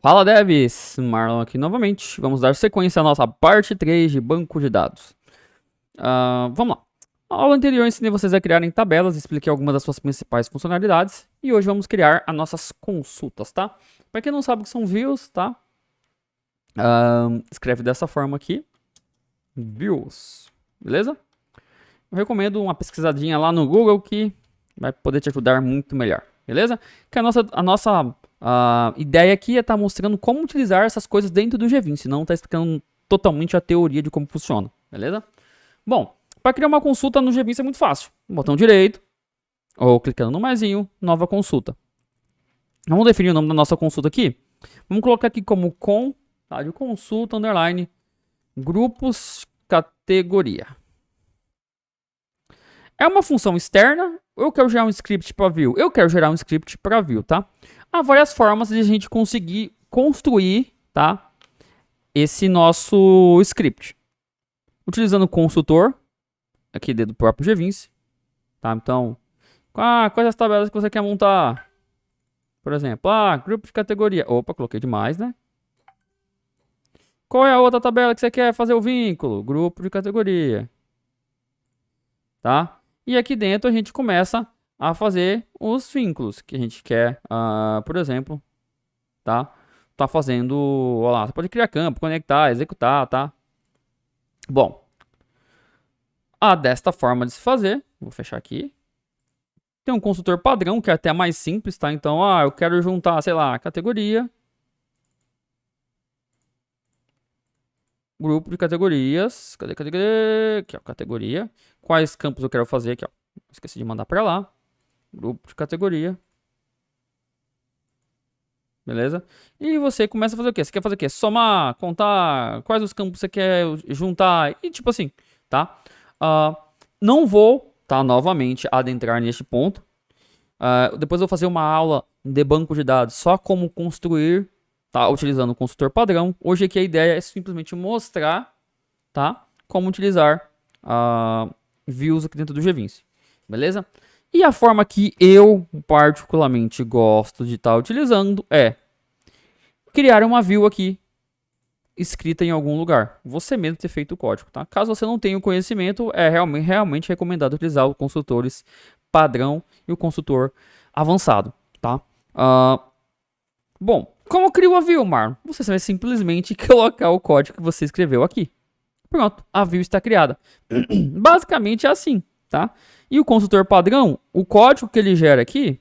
Fala devs, Marlon aqui novamente. Vamos dar sequência à nossa parte 3 de banco de dados. Vamos lá. Na aula anterior eu ensinei vocês a criarem tabelas, expliquei algumas das suas principais funcionalidades. E hoje vamos criar as nossas consultas, tá? Para quem não sabe o que são views, tá? Escreve dessa forma aqui. Views, beleza? Eu recomendo uma pesquisadinha lá no Google que vai poder te ajudar muito melhor, beleza? Que a nossa ideia aqui é estar mostrando como utilizar essas coisas dentro do G20, não está explicando totalmente a teoria de como funciona, beleza? Bom, para criar uma consulta no G20 é muito fácil. Botão direito, ou clicando no maisinho, nova consulta. Vamos definir o nome da nossa consulta aqui. Vamos colocar aqui como de consulta, underline, grupos, categoria. É uma função externa ou eu quero gerar um script para view? Eu quero gerar um script para view, tá? Há várias formas de a gente conseguir construir, tá? Esse nosso script. Utilizando o consultor, aqui dentro do próprio G20, tá? Então, quais as tabelas que você quer montar? Por exemplo, grupo de categoria. Opa, coloquei demais, né? Qual é a outra tabela que você quer fazer o vínculo? Grupo de categoria. Tá? E aqui dentro a gente começa a fazer os vínculos que a gente quer, por exemplo, tá fazendo, olha lá, você pode criar campo, conectar, executar, tá? Bom, desta forma de se fazer, vou fechar aqui. Tem um consultor padrão que é até mais simples, tá? Então, eu quero juntar, sei lá, categoria, grupo de categorias, cadê? Aqui, ó, categoria. Quais campos eu quero fazer aqui, ó. Esqueci de mandar para lá. Grupo de categoria. Beleza? E você começa a fazer o quê? Você quer fazer o quê? Somar, contar, quais os campos você quer juntar e tipo assim, tá? Não vou, tá, novamente adentrar neste ponto. Depois eu vou fazer uma aula de banco de dados só como construir, tá? Utilizando o consultor padrão. Hoje aqui a ideia é simplesmente mostrar, tá? Como utilizar views aqui dentro do G20. Beleza? E a forma que eu particularmente gosto de estar utilizando é criar uma view aqui escrita em algum lugar. Você mesmo ter feito o código, tá? Caso você não tenha o conhecimento, é realmente recomendado utilizar os consultores padrão e o consultor avançado, tá? Bom, como eu crio a view, Marlon? Você vai simplesmente colocar o código que você escreveu aqui. Pronto, a view está criada. Basicamente é assim, tá? E o consultor padrão, o código que ele gera aqui,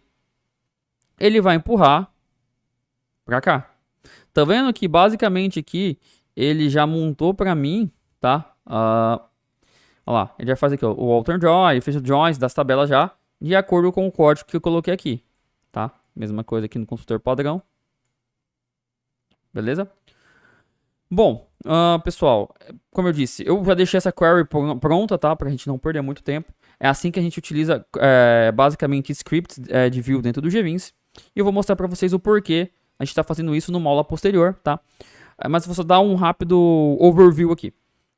ele vai empurrar para cá. Tá vendo que basicamente aqui ele já montou para mim, tá? Olha lá, ele já faz aqui ó, o alter join, ele fez o joins das tabelas já, de acordo com o código que eu coloquei aqui, tá? Mesma coisa aqui no consultor padrão. Beleza? Bom, pessoal, como eu disse, eu já deixei essa query pronta, tá? Pra gente não perder muito tempo. É assim que a gente utiliza, basicamente, scripts de view dentro do G20. E eu vou mostrar pra vocês o porquê a gente tá fazendo isso numa aula posterior, tá? Mas vou só dar um rápido overview aqui.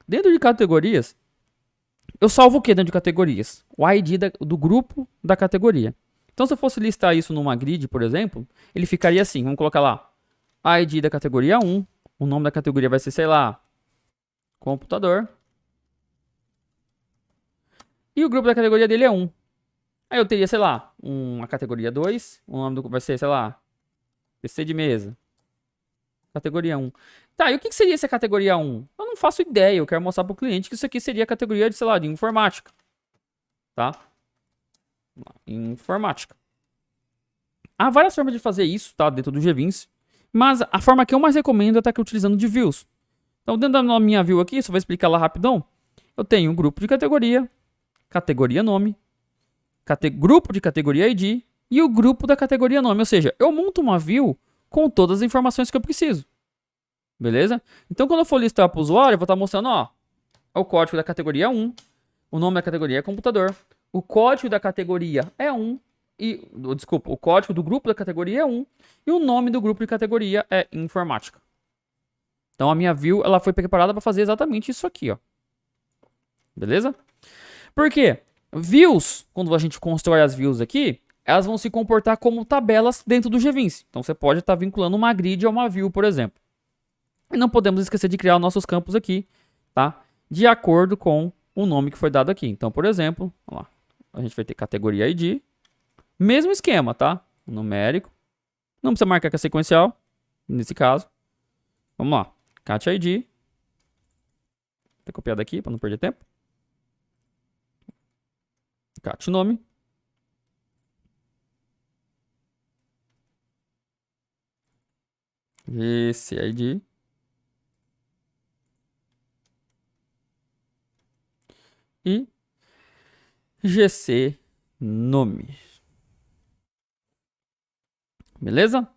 Dentro de categorias, eu salvo o que dentro de categorias? O ID do grupo da categoria. Então, se eu fosse listar isso numa grid, por exemplo, ele ficaria assim. Vamos colocar lá, ID da categoria 1. O nome da categoria vai ser, sei lá, computador. E o grupo da categoria dele é 1. Aí eu teria, sei lá, uma categoria 2. O nome vai ser, sei lá, PC de mesa. Categoria 1. Tá, e o que seria essa categoria 1? Eu não faço ideia. Eu quero mostrar para o cliente que isso aqui seria a categoria de, sei lá, de informática. Tá? Informática. Há várias formas de fazer isso, tá? Dentro do G20. Mas a forma que eu mais recomendo é estar aqui utilizando de views. Então, dentro da minha view aqui, só vou explicar lá rapidão. Eu tenho um grupo de categoria, categoria nome, grupo de categoria ID e o grupo da categoria nome. Ou seja, eu monto uma view com todas as informações que eu preciso. Beleza? Então, quando eu for listar para o usuário, eu vou estar mostrando, ó, o código da categoria 1, o nome da categoria é computador, o código da categoria é 1, desculpa, o código do grupo da categoria é 1 e o nome do grupo de categoria é informática. Então a minha view ela foi preparada para fazer exatamente isso aqui, ó. Beleza? Por quê? Views, quando a gente constrói as views aqui, elas vão se comportar como tabelas dentro do GVince. Então você pode estar vinculando uma grid a uma view, por exemplo. E não podemos esquecer de criar nossos campos aqui, tá? De acordo com o nome que foi dado aqui. Então, por exemplo, vamos lá, a gente vai ter categoria ID, mesmo esquema, tá? Numérico, não precisa marcar que é sequencial, nesse caso. Vamos lá, cat ID, vou ter copiado aqui para não perder tempo. Cat nome. Esse ID. E GC nome. Beleza?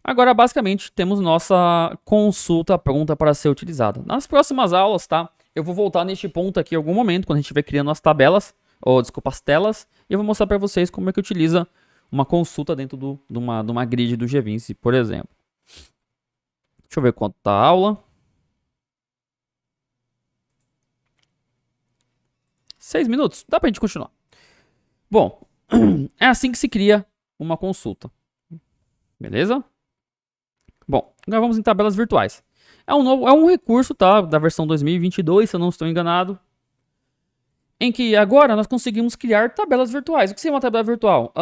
Agora, basicamente, temos nossa consulta pronta para ser utilizada. Nas próximas aulas, tá? Eu vou voltar neste ponto aqui em algum momento, quando a gente estiver criando as tabelas, ou desculpa, as telas, e eu vou mostrar para vocês como é que utiliza uma consulta dentro de uma grid do GVince, por exemplo. Deixa eu ver quanto tá a aula. 6 minutos, dá pra gente continuar. Bom, é assim que se cria uma consulta. Beleza? Bom, agora vamos em tabelas virtuais. É um recurso, tá, da versão 2022, se eu não estou enganado, em que agora nós conseguimos criar tabelas virtuais. O que seria uma tabela virtual?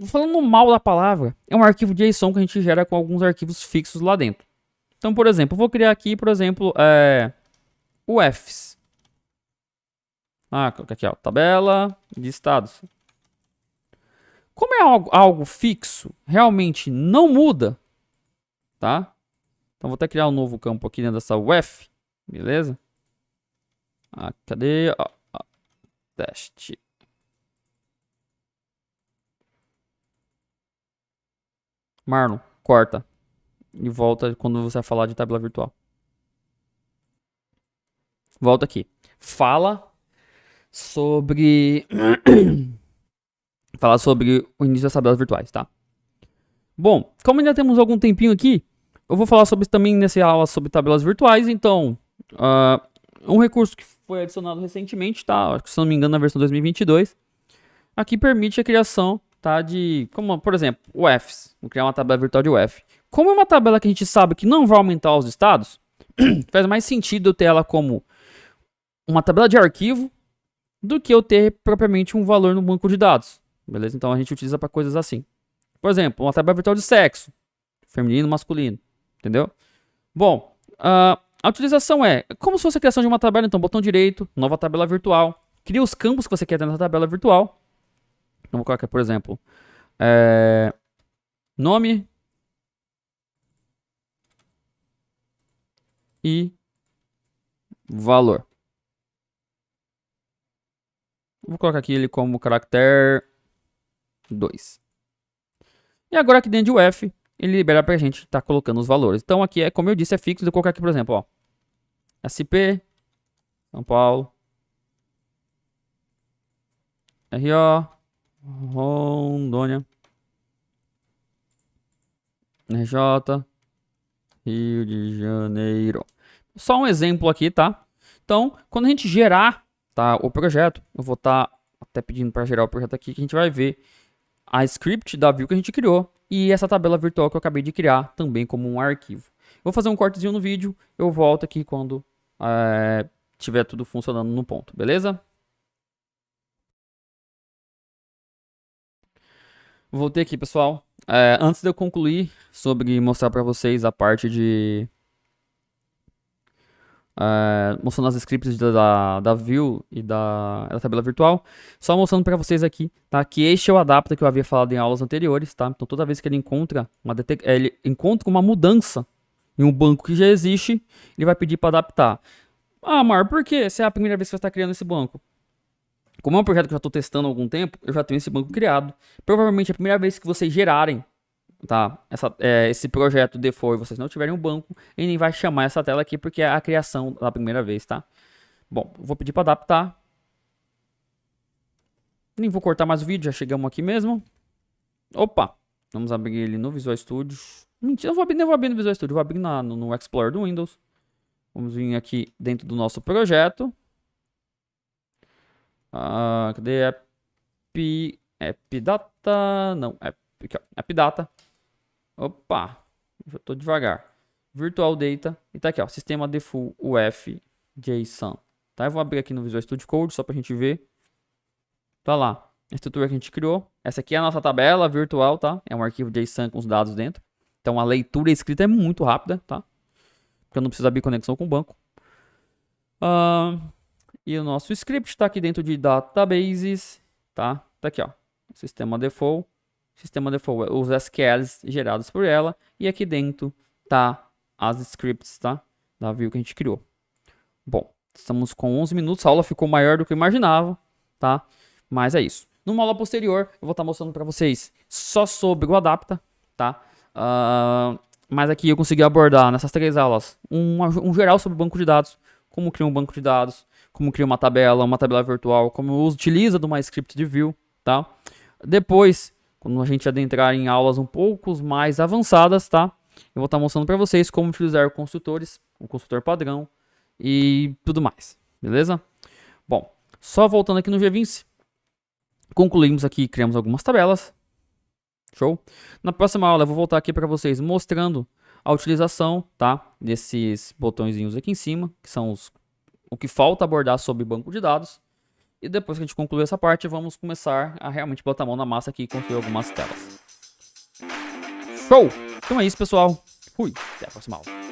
Falando mal da palavra, é um arquivo JSON que a gente gera com alguns arquivos fixos lá dentro. Então, por exemplo, eu vou criar aqui, por exemplo, UFs. Aqui, ó, tabela de estados. Como é algo fixo, realmente não muda, tá? Então, vou até criar um novo campo aqui dentro dessa UF, beleza? Cadê? Teste. Marlon, corta. E volta quando você vai falar de tabela virtual. Volta aqui. Fala sobre... Falar sobre o início das tabelas virtuais, tá? Bom, como ainda temos algum tempinho aqui, eu vou falar sobre também nessa aula sobre tabelas virtuais. Então, um recurso que foi adicionado recentemente, tá? Se não me engano, na versão 2022. Aqui permite a criação, tá? De, como, por exemplo, UFs. Vou criar uma tabela virtual de UF. Como é uma tabela que a gente sabe que não vai aumentar os estados, faz mais sentido eu ter ela como uma tabela de arquivo do que eu ter propriamente um valor no banco de dados. Beleza? Então a gente utiliza para coisas assim. Por exemplo, uma tabela virtual de sexo. Feminino, masculino. Entendeu? Bom, a utilização é como se fosse a criação de uma tabela. Então, botão direito, nova tabela virtual. Cria os campos que você quer ter nessa tabela virtual. Então, vou colocar, por exemplo, nome e valor. Vou colocar aqui ele como caractere 2. E agora aqui dentro de UF, ele libera pra gente estar colocando os valores. Então aqui é, como eu disse, é fixo. Eu vou colocar aqui, por exemplo, ó, SP, São Paulo, RO, Rondônia, RJ, Rio de Janeiro. Só um exemplo aqui, tá? Então, quando a gente gerar, tá, o projeto, eu vou estar até pedindo para gerar o projeto aqui, que a gente vai ver a script da view que a gente criou e essa tabela virtual que eu acabei de criar também como um arquivo. Vou fazer um cortezinho no vídeo, eu volto aqui quando tiver tudo funcionando no ponto, beleza? Voltei aqui, pessoal. Antes de eu concluir sobre mostrar para vocês a parte de mostrando as scripts da view e da tabela virtual, só mostrando para vocês aqui, tá, que este é o adapter que eu havia falado em aulas anteriores, tá? Então toda vez que ele encontra uma mudança em um banco que já existe, ele vai pedir para adaptar. Mar, por quê? Se é a primeira vez que você está criando esse banco? Como é um projeto que eu já estou testando há algum tempo, eu já tenho esse banco criado. Provavelmente a primeira vez que vocês gerarem, tá, esse projeto default e vocês não tiverem um banco, ele nem vai chamar essa tela aqui porque é a criação da primeira vez, tá? Bom, vou pedir para adaptar. Nem vou cortar mais o vídeo, já chegamos aqui mesmo. Opa, vamos abrir ele no Visual Studio. Mentira, eu não vou abrir no Visual Studio, vou abrir no Explorer do Windows. Vamos vir aqui dentro do nosso projeto. Cadê AppData, não, aqui, ó, AppData. Opa, já tô devagar. Virtual Data, e tá aqui, ó, sistema default UF JSON. Tá, eu vou abrir aqui no Visual Studio Code só pra gente ver. Tá lá, a estrutura que a gente criou. Essa aqui é a nossa tabela virtual, tá? É um arquivo JSON com os dados dentro. Então a leitura e a escrita é muito rápida, tá? Porque eu não preciso abrir conexão com o banco. E o nosso script tá aqui dentro de databases, tá? Tá aqui, ó, sistema default. Sistema default, os SQLs gerados por ela. E aqui dentro tá as scripts, tá? Da view que a gente criou. Bom, estamos com 11 minutos. A aula ficou maior do que eu imaginava, tá? Mas é isso. Numa aula posterior, eu vou estar mostrando para vocês só sobre o Adapta, tá? Mas aqui eu consegui abordar nessas 3 aulas um geral sobre o banco de dados. Como cria um banco de dados, como cria uma tabela virtual, como utiliza do MyScript de view, tá? Depois, quando a gente adentrar em aulas um pouco mais avançadas, tá? Eu vou estar mostrando para vocês como utilizar construtores, o construtor padrão e tudo mais, beleza? Bom, só voltando aqui no GVince, concluímos aqui, criamos algumas tabelas, show? Na próxima aula eu vou voltar aqui para vocês mostrando a utilização, tá? Desses botõezinhos aqui em cima, que são o que falta abordar sobre banco de dados. E depois que a gente concluir essa parte, vamos começar a realmente botar a mão na massa aqui e construir algumas telas. Show! Então é isso, pessoal. Fui, até a próxima aula.